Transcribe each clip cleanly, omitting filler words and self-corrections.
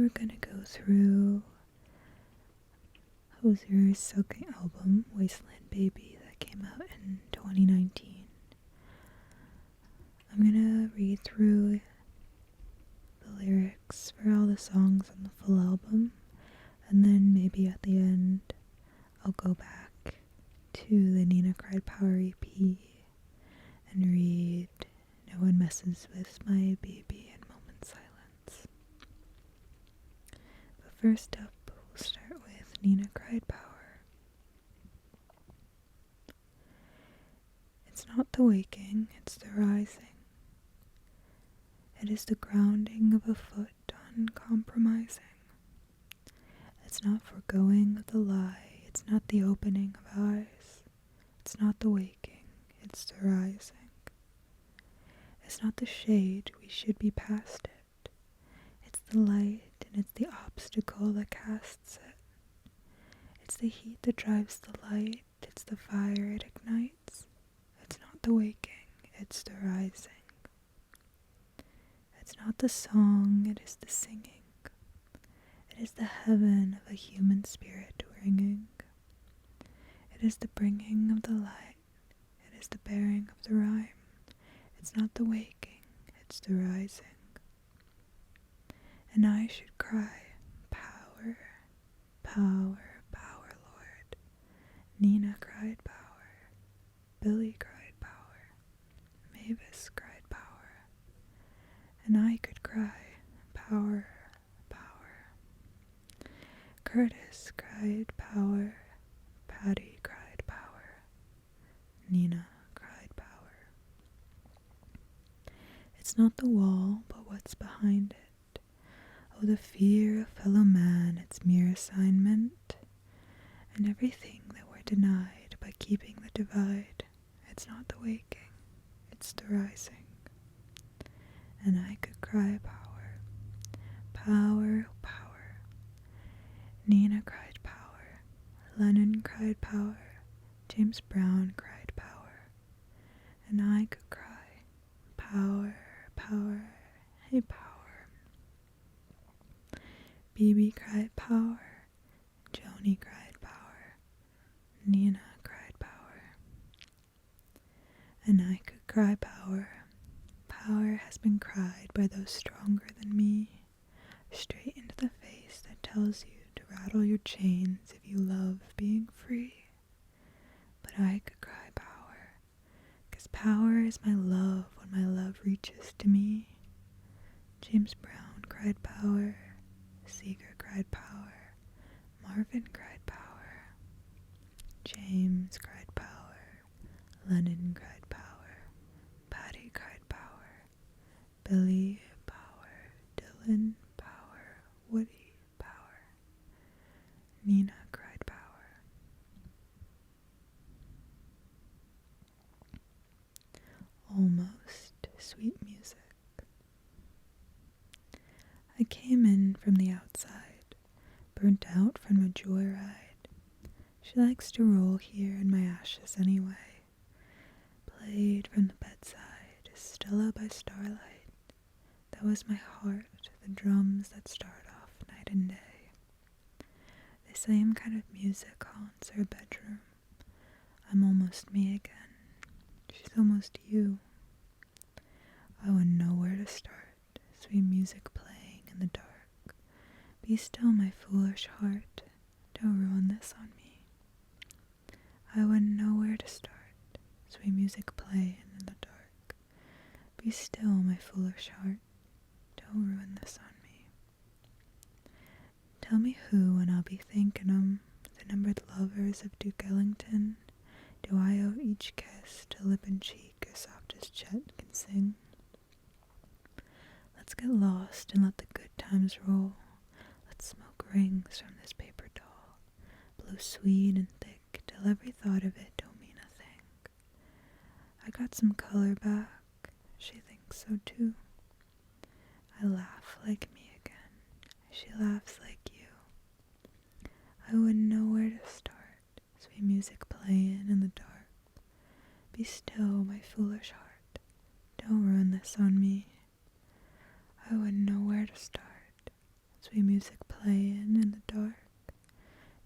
we're gonna go through Hozier's second album, Wasteland Baby, that came out in 2019. I'm gonna read through the lyrics for all the songs on the full album, and then maybe at the end I'll go back to the Nina Cried Power EP and read No One Messes With My Baby in Moment Silence. But first up, we'll start with Nina Cried Power. It's not the waking, it's the rising. It is the grounding of a foot uncompromising. It's not foregoing of the lie, it's not the opening of eyes. It's not the waking, it's the rising. It's not the shade, we should be past it. It's the light, and it's the obstacle that casts it. It's the heat that drives the light, it's the fire it ignites. It's not the waking, it's the rising. It's not the song, it is the singing. It is the heaven of a human spirit ringing. It is the bringing of the light. It is the bearing of the rhyme. It's not the waking, it's the rising. And I should cry, power, power, power, Lord. Nina cried power. Billy cried power. Mavis cried power. And I could cry, power, power. Curtis cried power. Patty cried power. Nina cried power. It's not the wall, but what's behind it. Oh, the fear of fellow man, its mere assignment. And everything that we're denied by keeping the divide. It's not the waking, it's the rising. And I could cry power, power, power. Nina cried power, Lennon cried power, James Brown cried power. And I could cry power, power, hey power. BB cried power, Joni cried power, Nina cried power. And I could cry power. Power has been cried by those stronger than me, straight into the face that tells you to rattle your chains if you love being free. But I could cry power, 'cause power is my love when my love reaches to me. James Brown cried power, Seeger cried power, Marvin cried power, James cried power, Lennon cried power, Patty cried power, Billy power, Dylan power, Woody power, Nina cried power. Almost sweet music. I came in from the outside, burnt out from a joyride. She likes to roll here in my ashes anyway. Played from the bedside, Stella by starlight. That was my heart, the drums that start off night and day. The same kind of music haunts her bedroom. I'm almost me again. She's almost you. I wouldn't know where to start. Sweet music playing in the dark. Be still, my foolish heart. Don't ruin this on me. I wouldn't know where to start. Sweet music playing in the dark. Be still, my foolish heart. Don't ruin this on me. Tell me who, and I'll be thanking 'em. The numbered lovers of Duke Ellington. Do I owe each kiss to lip and cheek as soft as Chet can sing? Let's get lost and let the good times roll. Let's smoke rings from this paper doll. Blow sweet and thick till every thought of it don't mean a thing. I got some color back. She thinks so too. I laugh like me again. She laughs like you. I wouldn't know where to start. Sweet music playing in the dark. Be still, my foolish heart. Don't ruin this on me. I wouldn't know where to start. sweet music playing in the dark.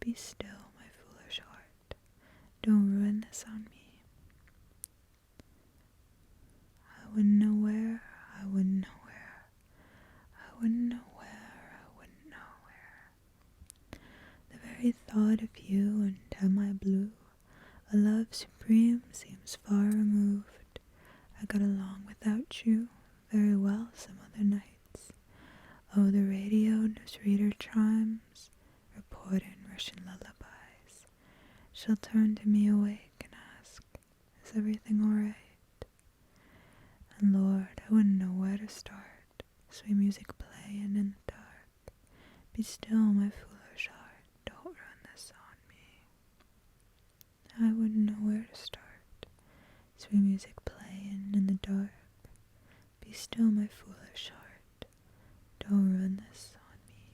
Be still, my foolish heart, don't ruin this on me. I wouldn't know where, I wouldn't know where, I wouldn't know where, I wouldn't know where. The very thought of you and my blue, a love supreme seems far removed. I got along without you very well some other nights. Oh, the radio newsreader chimes, reporting Russian lullabies. She'll turn to me awake and ask, is everything alright? And Lord, I wouldn't know where to start, sweet music playing in the dark. Be still, my foolish heart, don't run this on me. I wouldn't know where to start, sweet music playing in the dark. Be still, my foolish heart, don't run this on me.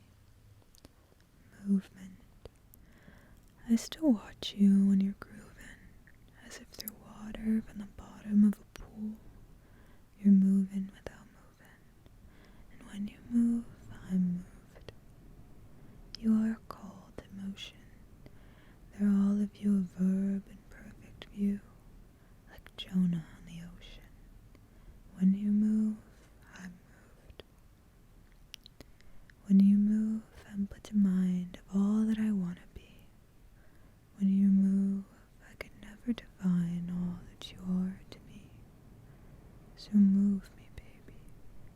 Movement. I still watch you when you're grooving, as if through water from the bottom of a pool. You're moving without moving, and when you move, I'm moved. You are called in motion. They're all of you a verb in perfect view, like Jonah on the ocean. When you move, I'm moved. When you move, I'm put to mind of all that I want to be. When you move, I could never define all that you are to me. So move me, baby.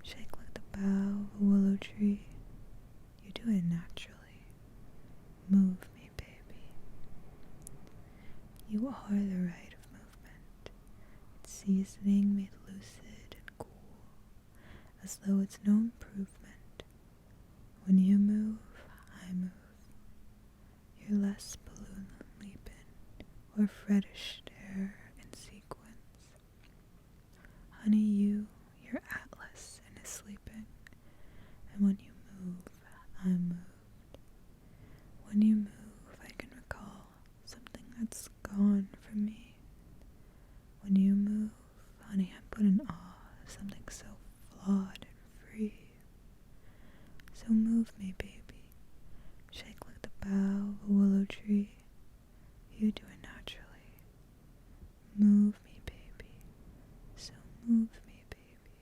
Shake like the bough of a willow tree. You do it naturally. Move me, baby. You are the right of movement. It's seasoning made lucid and cool, as though it's no improvement. When you move, I move. You're less balloon than leaping, or frettish stare in sequence. Honey, you're Atlas and is sleeping, and when you move, I'm moved. When you move, I can recall something that's gone from me. When you move, honey, I'm put in awe of something so flawed and free. So move me, baby. Shake like the bough of a willow tree. You do it naturally. Move me, baby. So move me, baby.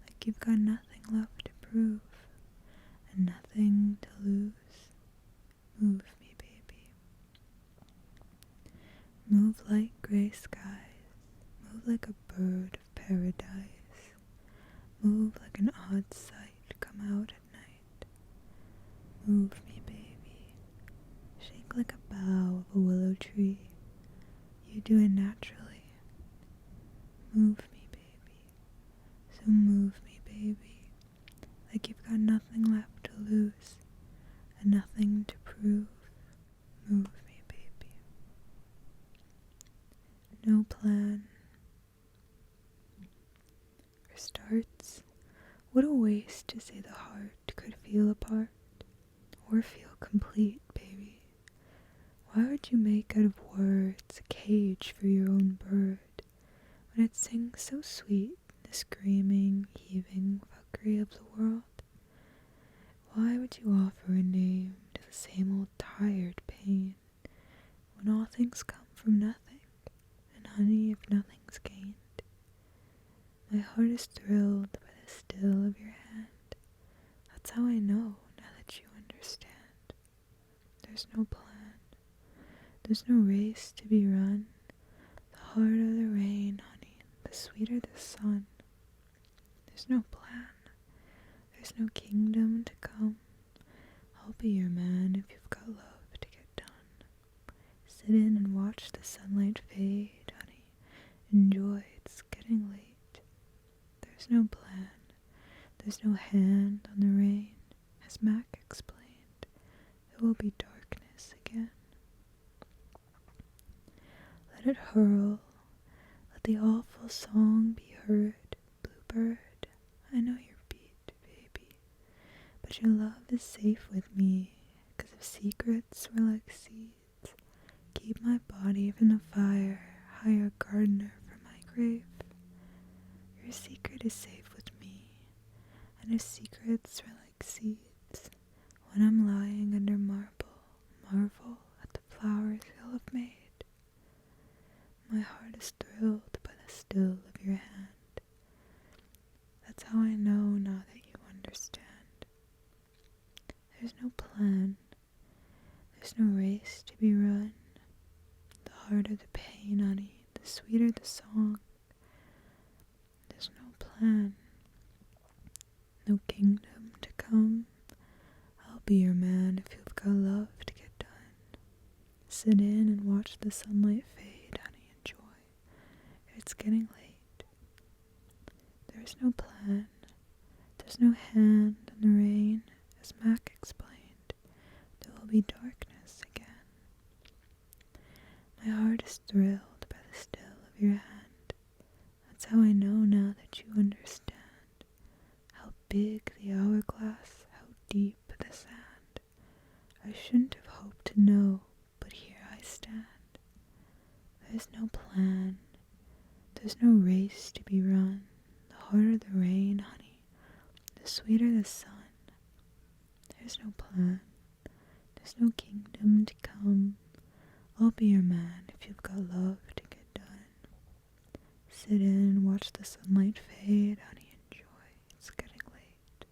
Like you've got nothing left to prove and nothing to lose. Move me, baby. Move like gray skies. Move like a bird of paradise. Move like an odd sight come out at night. Move me, baby. Shake like a bough of a willow tree. You do it naturally. Move me, baby. So move me, baby. Like you've got nothing left to lose and nothing to prove. Move me, baby. No plan or starts. What a waste to say the heart could feel apart or feel complete, baby. Why would you make out of words a cage for your own bird when it sings so sweet, the screaming, heaving fuckery of the world? Why would you offer a name to the same old tired pain when all things come from nothing, and honey, if nothing's gained? My heart is thrilled by the still of your hand. That's how I know now that you understand. There's no plan. There's no race to be run. The harder the rain, honey, the sweeter the sun. There's no plan. There's no kingdom to come. I'll be your man if you've got love to get done. Sit in and watch the sunlight fade, honey. Enjoy, it's getting late. There's no plan. There's no hand on the rain. As Mac explained, there will be darkness again. Let it hurl. Let the awful song be heard. Bluebird, I know your beat, baby. But your love is safe with me, 'cause if secrets were like seeds, keep my body from the fire, hire a gardener for my grave. Your secret is safe with me, and if secrets were like seeds, when I'm lying under marvel at the flowers you'll have made. My heart is thrilled by the still of your hand. That's how I know now that you understand. There's no plan, there's no race to be run. The harder the pain, honey, the sweeter the song. There's no plan, no kingdom to come. I'll be your man if you've got love to get done. Sit in and watch the sunlight fade, honey, enjoy. It's getting late. There's no plan, there's no hand in the rain. As Mac explained, there will be darkness again. My heart is thrilled by the still of your hand. That's how I know now that you understand. How big the hourglass, how deep the sand. I shouldn't have hoped to know, but here I stand. There's no plan, there's no race to be run. The harder the rain, honey, the sweeter the sun. There's no plan, there's no kingdom to come. I'll be your man if you've got love to get done. Sit in and watch the sunlight fade, honey, enjoy. It's getting late.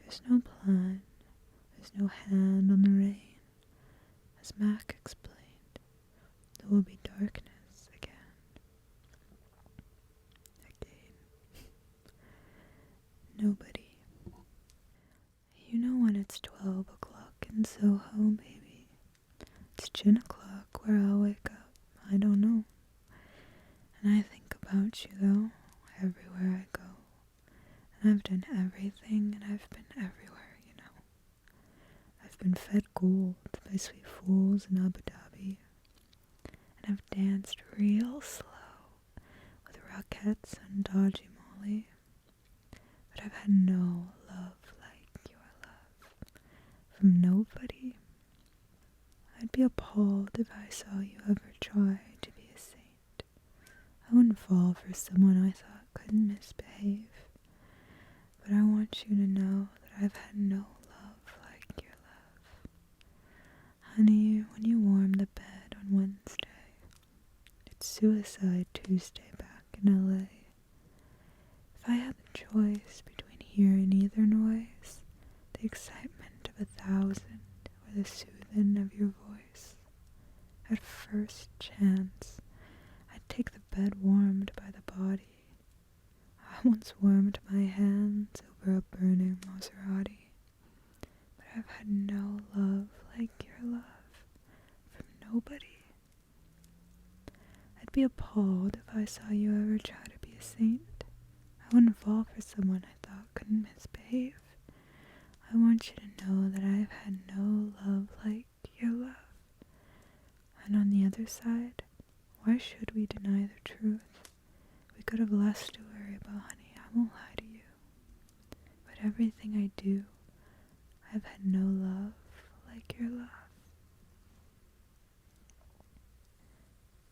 There's no plan, there's no hand on the rain. As Mac explained, there will be darkness again. Nobody. You know when it's 12 o'clock in Soho, baby. It's gin o'clock where I'll wake up. I don't know. And I think about you, though, everywhere I go. And I've done everything, and I've been everywhere, you know. I've been fed gold by sweet fools in Abu Dhabi. And I've danced real slow with rockets and dodgy Molly. But I've had no love like your love from nobody. I'd be appalled if I saw you ever try to be a saint. I wouldn't fall for someone I thought couldn't misbehave. But I want you to know that I've had no love like your love. Honey, when you warm the bed on Wednesday, it's Suicide Tuesday back in LA. If I had the choice between hearing either noise, the excitement of 1,000 or the soothing of your voice, at first chance, I'd take the bed warmed by the body. I once warmed my hands over a burning Maserati, but I've had no love like your love from nobody. I'd be appalled if I saw you ever try to be a saint. I wouldn't fall for someone I thought couldn't misbehave. I want you to know that I've had no love like your love. And on the other side, why should we deny the truth? We could have less to worry about, honey. I won't lie to you. But everything I do, I've had no love like your love.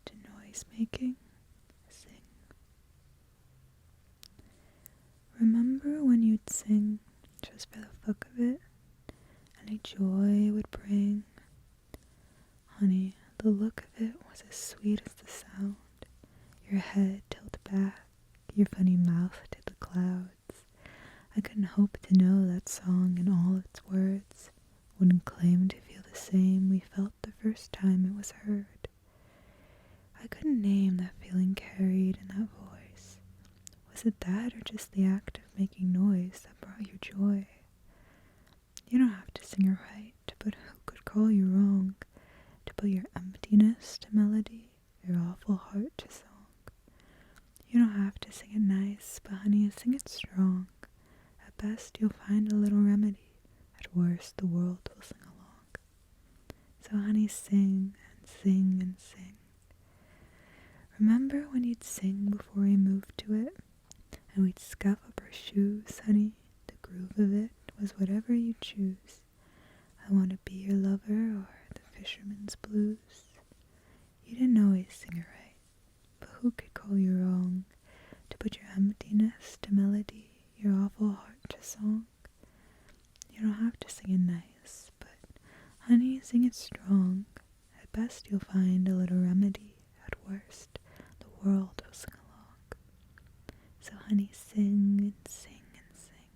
To noise making, sing. Remember when you'd sing just for the fuck of it? Any joy it would bring? Honey, the look of it was as sweet as the sound. Your head tilted back, your funny mouth to the clouds. I couldn't hope to know that song and all its words. Wouldn't claim to feel the same we felt the first time it was heard. I couldn't name that feeling carried in that voice. Was it that or just the act of making noise that brought you joy? You don't have to sing it right, but who could call you wrong? To put your emptiness to melody, your awful heart to song. You don't have to sing it nice, but honey, sing it strong. At best, you'll find a little remedy. At worst, the world will sing along. So honey, sing and sing and sing. Remember when you'd sing before we moved to it? And we'd scuff up our shoes, honey. The groove of it was whatever you choose. I want to be your lover or the fisherman's blues. You didn't always sing it right, but who could call you wrong? To put your emptiness to melody, your awful heart to song. You don't have to sing it nice, honey, sing it strong. At best you'll find a little remedy. At worst, the world will sing along. So honey, sing and sing and sing.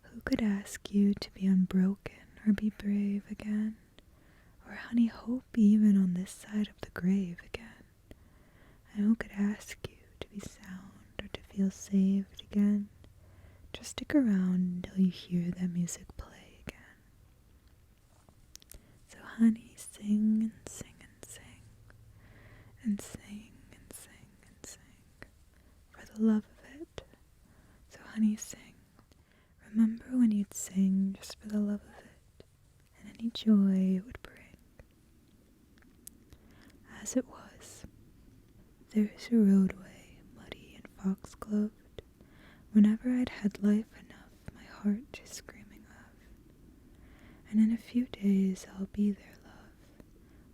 Who could ask you to be unbroken or be brave again? Or honey, hope even on this side of the grave again? And who could ask you to be sound or to feel saved again? Just stick around until you hear that music play again. So honey, sing and sing and sing, and sing and sing and sing, for the love of it. So honey, sing. Remember when you'd sing just for the love of it, and any joy it would bring. As it was, there is a roadway, muddy and foxgloved. Whenever I'd had life enough, my heart just screaming of. And in a few days I'll be there, love.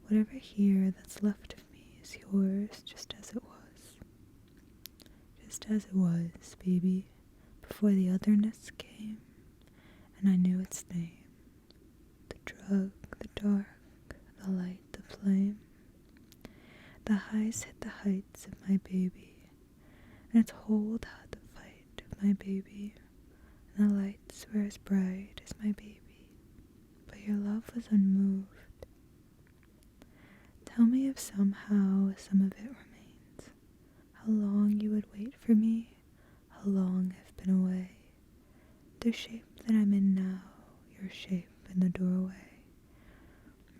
Whatever here that's left of me is yours, just as it was. Just as it was, baby, before the otherness came, and I knew its name. The drug, the dark, the light, the flame. The highs hit the heights of my baby, and its hold had the fight of my baby, and the lights were as bright as my baby, but your love was unmoved. Tell me if somehow some of it remains, how long you would wait for me, how long I've been away. The shape that I'm in now, your shape in the doorway.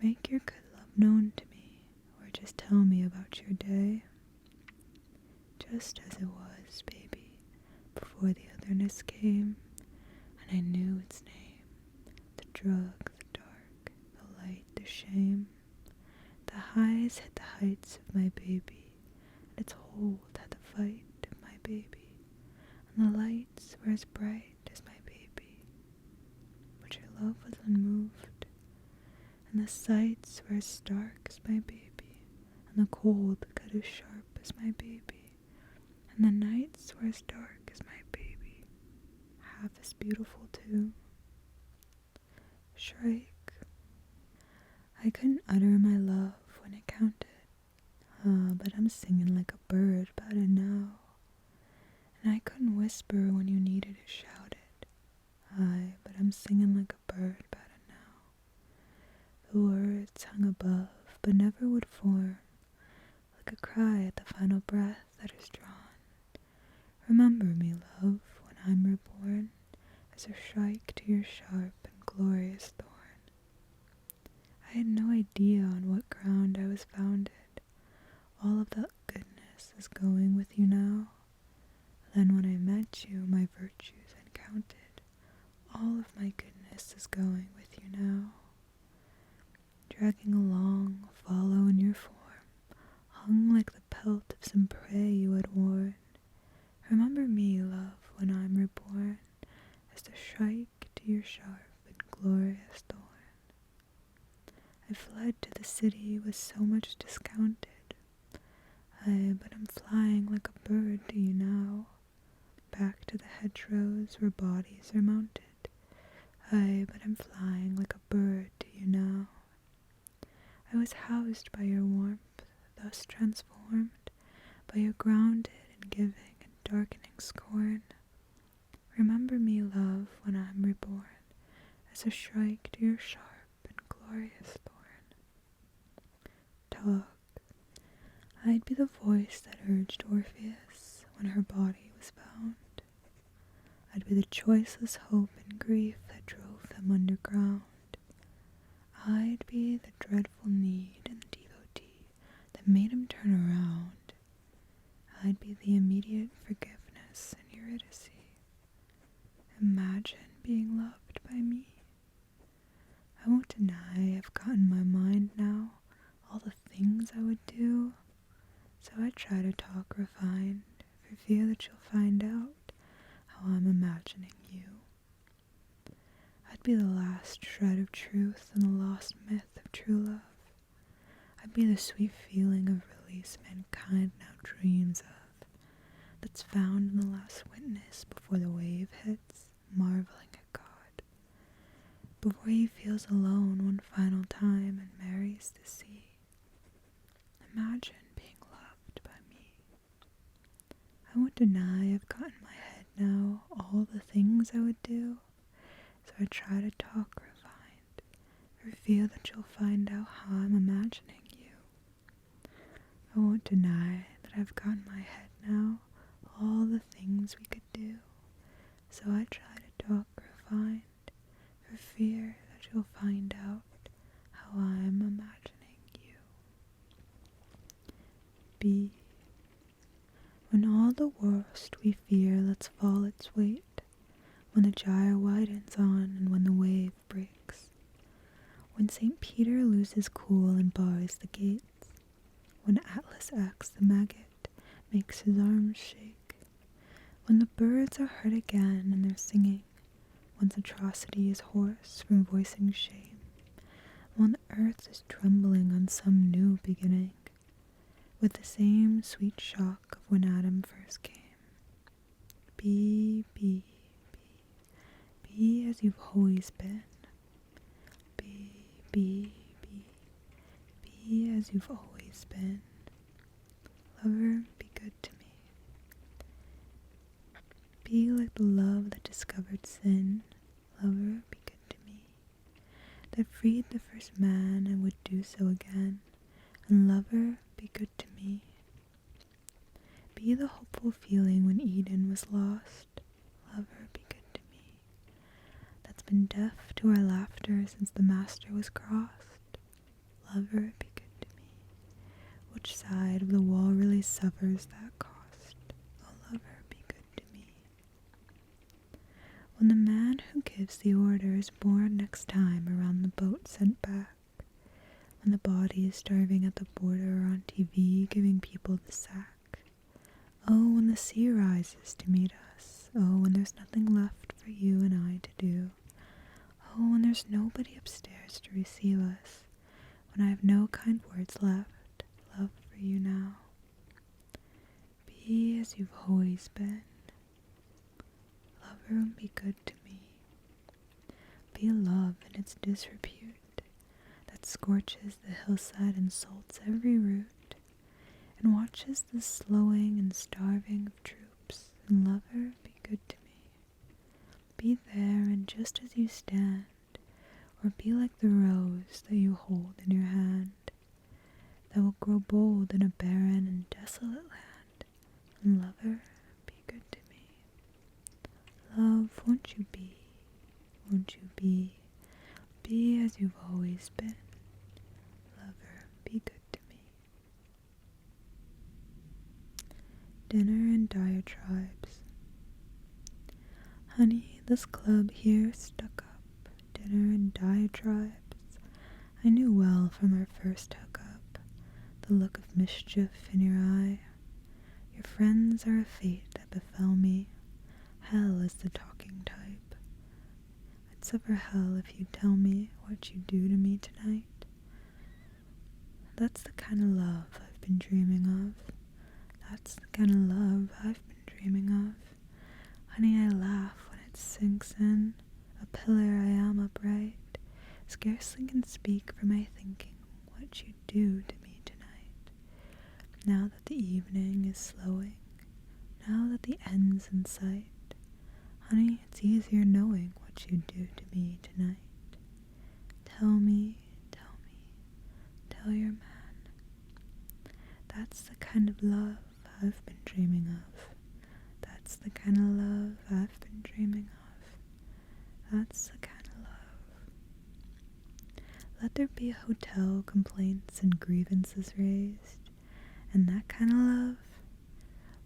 Make your good love known to me, or just tell me about your day. Just as it was, baby, before the otherness came, and I knew its name. The drug, the dark, the light, the shame. The highs hit the heights of my baby, and its hold had the fight of my baby, and the lights were as bright as my baby, but your love was unmoved, and the sights were as stark as my baby, and the cold cut as sharp as my baby, and the nights were as dark as my baby, half as beautiful too. Shrike. I couldn't utter my love when it counted, but I'm singing like a bird about it now. And I couldn't whisper when you needed it shouted, aye, but I'm singing like a bird about it now. The words hung above, but never would form, like a cry at the final breath that is drawn. Remember me, love, when I'm reborn, as a shrike to your sharp and glorious thorn. I had no idea on what ground I was founded. All of that goodness is going with you now. Then when I met you, my virtues uncounted. All of my goodness is going with you now. Dragging along, follow in your form, hung like the pelt of some prey you had worn. Remember me, love, when I'm reborn, as the shrike to your sharp and glorious thorn. I fled to the city with so much discounted. Aye, but I'm flying like a bird to you now, back to the hedgerows where bodies are mounted. Aye, but I'm flying like a bird to you now. I was housed by your warmth, thus transformed, by your grounded and giving and darkening scorn. Remember me, love, when I'm reborn, as a shrike to your sharp and glorious thorn. Talk. I'd be the voice that urged Orpheus when her body was bound. I'd be the choiceless hope and grief that drove them underground. I'd be the dreadful need and devotee that made him turn around. I'd be the immediate forgiveness and Eurydice. Imagine being loved by me. I won't deny I've got in my mind now all the things I would do, so I try to talk refined for fear that you'll find out how I'm imagining you. I'd be the last shred of truth and the lost myth of true love. I'd be the sweet feeling of release mankind now dreams of, that's found in the last witness before the wave hits, marveling at God. before he feels alone one final time and marries the sea. Imagine being loved by me. I won't deny I've got in my head now all the things I would do, so I try to talk refined, for fear that you'll find out how I'm imagining you. I won't deny that I've got in my head now all the things we could do, so I try to talk refined, for fear that you'll find out how I'm imagining you. B. When all the worst we fear lets fall its weight, when the gyre widens on and when the wave breaks, when St. Peter loses cool and bars the gates, when Atlas X the maggot makes his arms shake, when the birds are heard again in their singing, when atrocity is hoarse from voicing shame, when the earth is trembling on some new beginning, with the same sweet shock of when Adam first came. Be, be, be, be as you've always been. Be, be, be, be as you've always been. Lover, be good to me. Be like the love that discovered sin. Lover, be good to me. That freed the first man and would do so again. And lover, be good to me. Be the hopeful feeling when Eden was lost. Lover, be good to me. That's been deaf to our laughter since the master was crossed. Lover, be good to me. Which side of the wall really suffers that cost? Oh, lover, be good to me. When the man who gives the order is born next time around the boat sent back, when the body is starving at the border or on TV giving people the sack. Oh, when the sea rises to meet us. Oh, when there's nothing left for you and I to do. Oh, when there's nobody upstairs to receive us. When I have no kind words left, love for you now. Be as you've always been. Lover, be good to me. Be love in its disrepute, that scorches the hillside and salts every root, and watches the slowing and starving of troops, and lover, be good to me. Be there and just as you stand, or be like the rose that you hold in your hand, that will grow bold in a barren and desolate land, and lover, be good to me. Love, won't you be as you've always been. Lover, be good to me. Dinner and Diatribes. Honey, this club here stuck up. Dinner and Diatribes. I knew well from our first hookup the look of mischief in your eye. Your friends are a fate that befell me. Hell is the talking type. I'd suffer hell if you tell me what you do to me tonight. That's the kind of love I've been dreaming of. That's the kind of love I've been dreaming of. Honey, I laugh when it sinks in. A pillar I am upright. Scarcely can speak for my thinking what you do to me tonight. Now that the evening is slowing, now that the end's in sight, honey, it's easier knowing what you do to me tonight. Tell me, tell your man. That's the kind of love I've been dreaming of. That's the kind of love I've been dreaming of. That's the kind of love. Let there be hotel complaints and grievances raised, and that kind of love.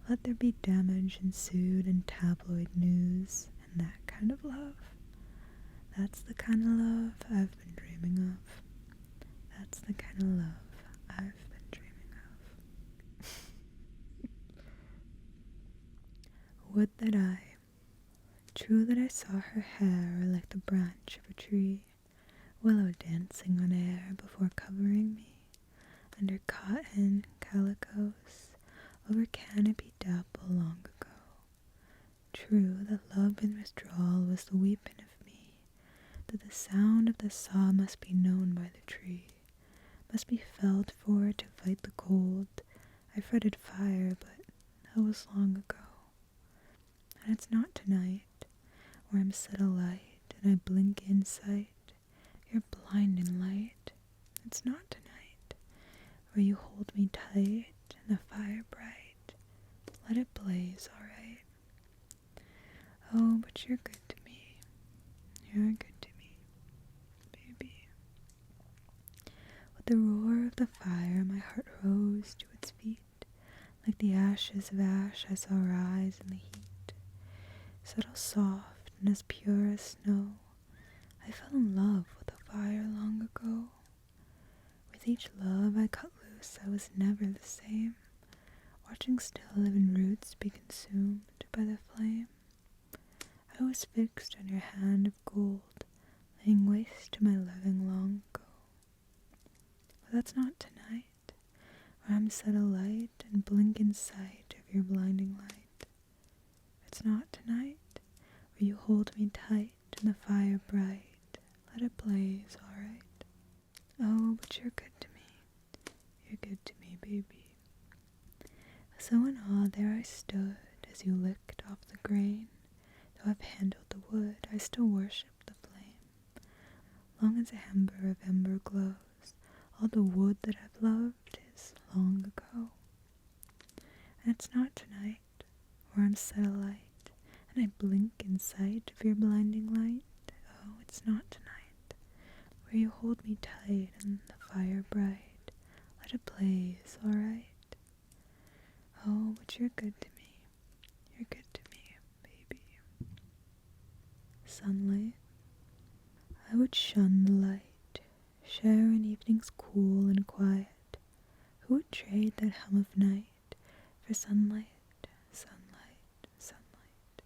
Let there be damage ensued and tabloid news, and that kind of love. That's the kind of love I've been dreaming of. That's the kind of love I've been dreaming of. Would that true that I saw her hair like the branch of a tree, willow dancing on air before covering me, under cotton calicos, over canopy dapple long ago. True that love in withdrawal was the weeping of me, that the sound of the saw must be known by the tree, must be felt for to fight the cold. I fretted fire, but that was long ago. And it's not tonight, where I'm set alight, and I blink in sight, your blinding light. It's not tonight, where you hold me tight, and the fire bright. Let it blaze, alright. Oh, but you're good to me. You're good to me, baby. With the roar of the fire, my heart rose to its feet. Like the ashes of ash I saw rise in the heat. Settle soft and as pure as snow. I fell in love with the fire long ago. With each love I cut loose, I was never the same. Watching still living roots be consumed by the flame. I was fixed on your hand of gold, laying waste to my living long ago. But that's not tonight, where I'm set alight and blink in sight of your blinding light. It's not tonight, where you hold me tight and the fire bright. Let it blaze, alright. Oh, but you're good to me. You're good to me, baby. So in awe there I stood as you licked off the grain. Though I've handled the wood, I still worship the flame. Long as ember of ember glows, all the wood that I've loved is long ago. And it's not tonight, where I'm set alight, and I blink in sight of your blinding light. Oh, it's not tonight, where you hold me tight and the fire bright. Let it blaze, alright. Oh, but you're good to me. You're good to me, baby. Sunlight. I would shun the light, share an evening's cool and quiet. Who would trade that hum of night for sunlight, sunlight, sunlight?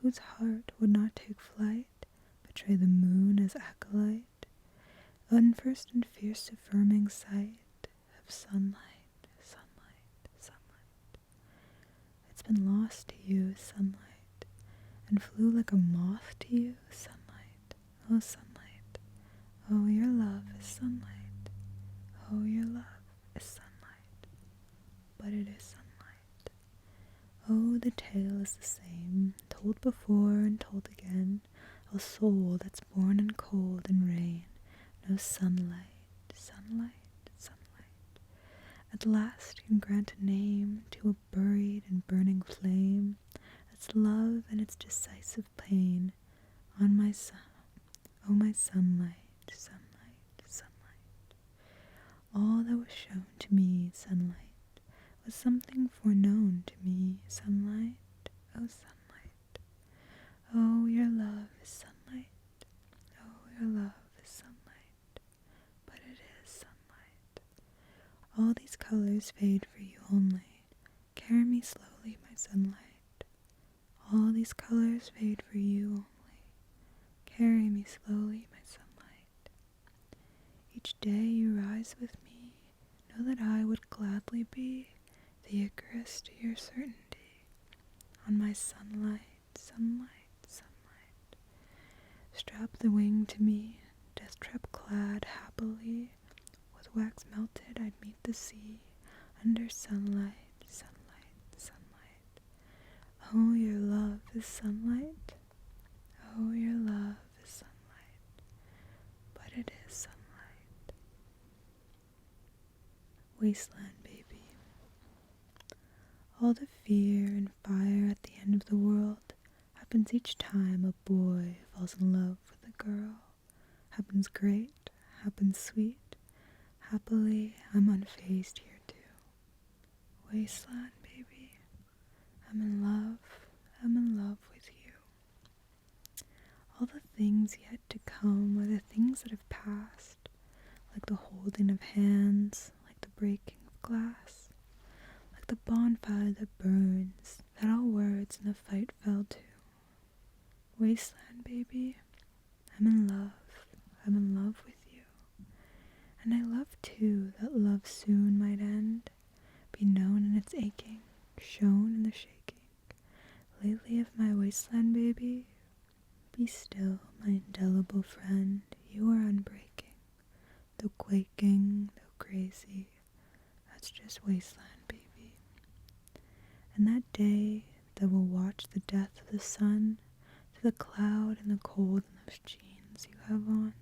Whose heart would not take flight, betray the moon as acolyte? Unfirst and fierce affirming sight of sunlight, sunlight, sunlight. It's been lost to you, sunlight, and flew like a moth to you, sunlight. Oh, sunlight. Oh, your love is sunlight. Oh, your love is sunlight. But it is sunlight. Oh, the tale is the same, told before and told again. A soul that's born in cold and rain. No sunlight, sunlight, sunlight. At last can grant a name to a buried and burning flame. Its love and its decisive pain. On my sun, oh my sunlight, sunlight, sunlight. All that was shown to me, sunlight, was something foreknown to me, sunlight, oh sunlight. Oh, your love is sunlight. Oh, your love is sunlight. But it is sunlight. All these colors fade for you only. Carry me slowly, my sunlight. All these colors fade for you only. Carry me slowly, my sunlight. Each day you rise with me. Know that I would gladly be the Icarus to your certainty. On my sunlight, sunlight, sunlight. Strap the wing to me, death trap clad happily. With wax melted I'd meet the sea, under sunlight, sunlight, sunlight. Oh, your love is sunlight. Oh, your love is sunlight. But it is sunlight. Wasteland Baby. All the fear and fire at the end of the world happens each time a boy falls in love with a girl. Happens great, happens sweet. Happily, I'm unfazed here too. Wasteland Baby. I'm in love with you. All the things yet to come are the things that have passed, like the holding of hands, like the breaking of glass, like the bonfire that burns, that all words in the fight fell to. Wasteland Baby, I'm in love with you. And I love too that love soon might end, be known in its aching, shown in the shaking. Lately of my wasteland baby, Be still, my indelible friend, you are unbreaking. Though quaking, though crazy, that's just Wasteland Baby. And that day that will watch the death of the sun through the cloud and the cold in those jeans you have on,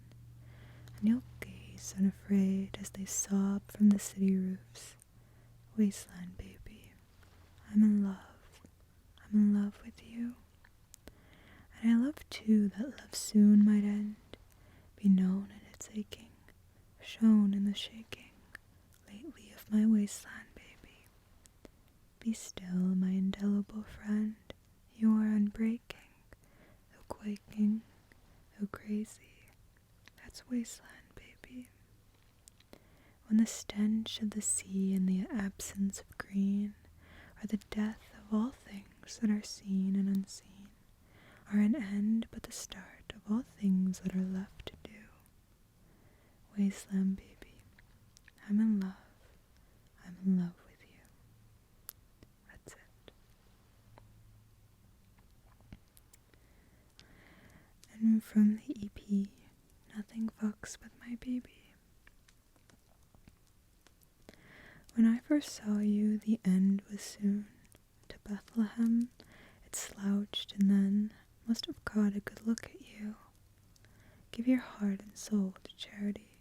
and you'll gaze unafraid as they sob from the city roofs. Wasteland Baby, I'm in love. I'm in love with you. And I love too that love soon might end, be known in its aching, shown in the shaking, lately of my wasteland baby. Be still, my indelible friend, you are unbreaking, though quaking, though crazy, that's wasteland baby. When the stench of the sea and the absence of green are the death of all things that are seen and unseen, are an end but the start of all things that are left to do. Wasteland Baby, I'm in love. I'm in love with you. That's it. And from the EP, Nothing Fucks With My Baby. When I first saw you, the end was soon. To Bethlehem, it slouched and then must have caught a good look at you. Give your heart and soul to charity,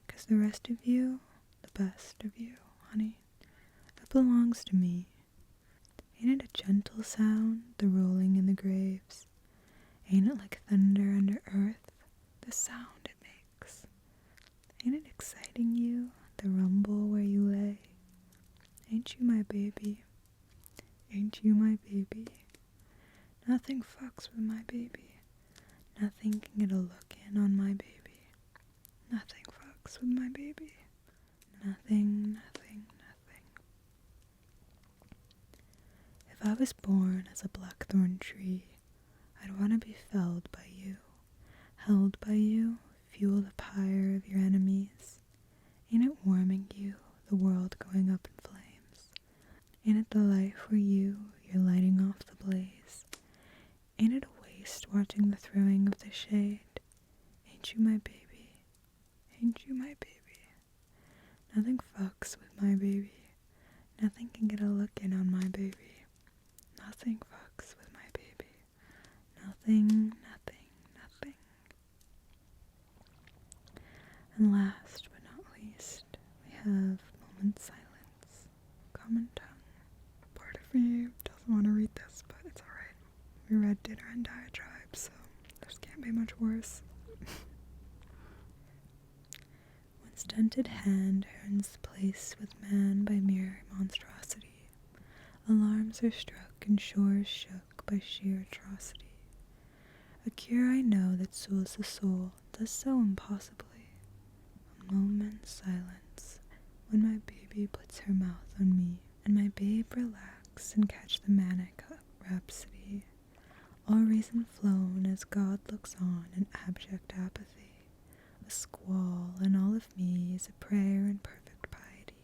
'cause the rest of you, the best of you, honey, it belongs to me. Ain't it a gentle sound, the rolling in the graves? Ain't it like thunder under earth, the sound it makes? Ain't it exciting you, the rumble where you lay? Ain't you my baby? Ain't you my baby? Nothing fucks with my baby. Nothing can get a look in on my baby. Nothing fucks with my baby. Nothing, nothing, nothing. If I was born as a blackthorn tree, I'd want to be felled by you, held by you, fuel the pyre of your enemies. Ain't it warming you, the world going up in flames? Ain't it the life where you're lighting off the blaze? Ain't it a waste watching the throwing of the shade? Ain't you my baby? Ain't you my baby? Nothing fucks with my baby. Nothing can get a look in on my baby. Nothing fucks with my baby. Nothing, nothing, nothing. And last but not least, we have moment silence. Common tongue. Part of me doesn't want to read this, but it's alright. We read Dinner and Diatribes, so this can't be much worse. When stunted hand earns the place with man by mere monstrosity, alarms are struck and shores shook by sheer atrocity. A cure I know that soothes the soul does so impossibly. A moment's silence, when my baby puts her mouth on me, and my babe relax and catch the manic rhapsody. All reason flown as God looks on in abject apathy. A squall, and all of me is a prayer in perfect piety.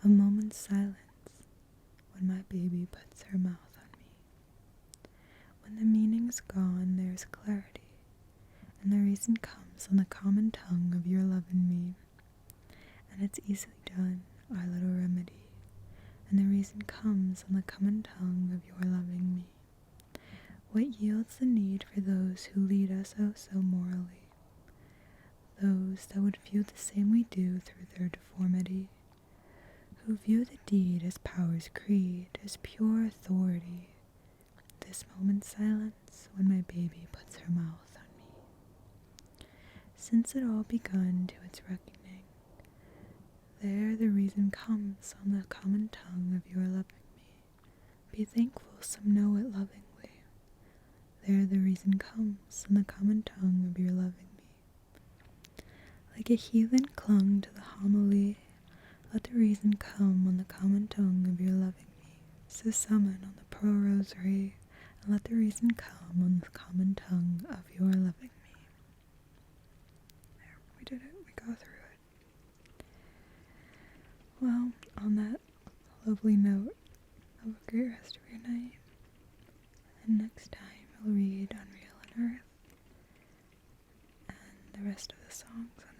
A moment's silence, when my baby puts her mouth on me. When the meaning's gone, there's clarity, and the reason comes on the common tongue of your love in me. And it's easily done, our little remedy, and the reason comes on the common tongue of your loving me. What yields the need for those who lead us oh so morally? Those that would view the same we do through their deformity, who view the deed as power's creed, as pure authority. This moment's silence, when my baby puts her mouth on me. Since it all begun to its reckoning, there the reason comes on the common tongue of your loving me. Be thankful some know it lovingly. There the reason comes on the common tongue of your loving me. Like a heathen clung to the homily, let the reason come on the common tongue of your loving me. So summon on the pearl rosary, and let the reason come on the common tongue of your loving me. There, we did it. We got through it. Well, on that lovely note, have a great rest of your night. And next time I'll read Unreal on Earth. rest of the songs